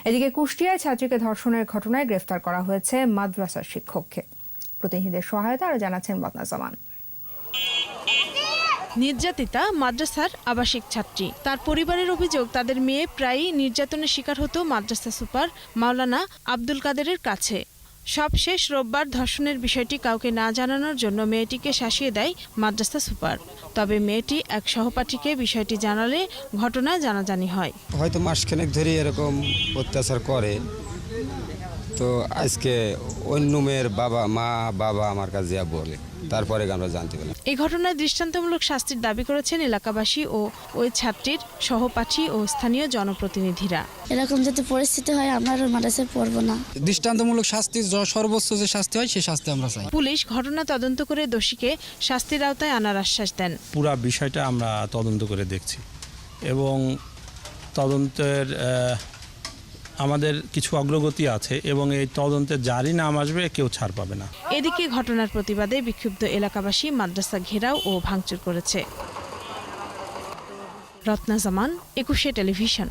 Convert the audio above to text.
এদিকে কুষ্টিয়ায় ছাত্রীকে ধর্ষণের ঘটনায় গ্রেফতার করা হয়েছে মাদ্রাসার শিক্ষককে। প্রতিনিধিদের সহায়তা আরো জানাচ্ছেন বদনা জামান। নির্যাতিতা মাদ্রাসার আবাসিক ছাত্রী। তার পরিবারের অভিযোগ, তাদের মেয়ে প্রায়ই নির্যাতনের শিকার হতো মাদ্রাসা সুপার মাওলানা আব্দুল কাদেরের কাছে। সবশেষ রোববার ধর্ষণের বিষয়টি কাউকে না জানানোর জন্য মেয়েটিকে শাসিয়ে দেয় মাদ্রাসা সুপার। তবে মেয়েটি এক সহপাঠীকে বিষয়টি জানালে ঘটনা জানাজানি হয়। হয়তো মাসখানেক ধরে এরকম অত্যাচার করে, তো আজকে অন্য মেয়ের বাবা আমার কাছে বলে, তারপরে আমরা জানতে পারলাম। এই ঘটনায় দৃষ্টান্তমূলক শাস্তির দাবি করেছেন এলাকাবাসী ও ওই ছাত্রীর সহপাঠী ও স্থানীয় জনপ্রতিনিধিরা। এরকম যদি পরিস্থিতি হয় আমরা আর মাদ্রাসায় পড়বো না। দৃষ্টান্তমূলক শাস্তি, সর্বোচ্চ যে শাস্তি হয় সেই শাস্তি আমরা চাই। পুলিশ ঘটনা তদন্ত করে দোষীকে শাস্তির আওতায় আনার আশ্বাস দেন। পুরো বিষয়টা আমরা তদন্ত করে দেখছি এবং তদন্তের আমাদের কিছু অগ্রগতি আছে এবং এই তদন্তে যারই নাম আসবে কেউ ছাড় পাবে না। এদিকে ঘটনার প্রতিবাদে বিক্ষুব্ধ এলাকাবাসী মাদ্রাসা ঘেরাও ও ভাঙচুর করেছে। রত্না জামান, 21 টেলিভিশন।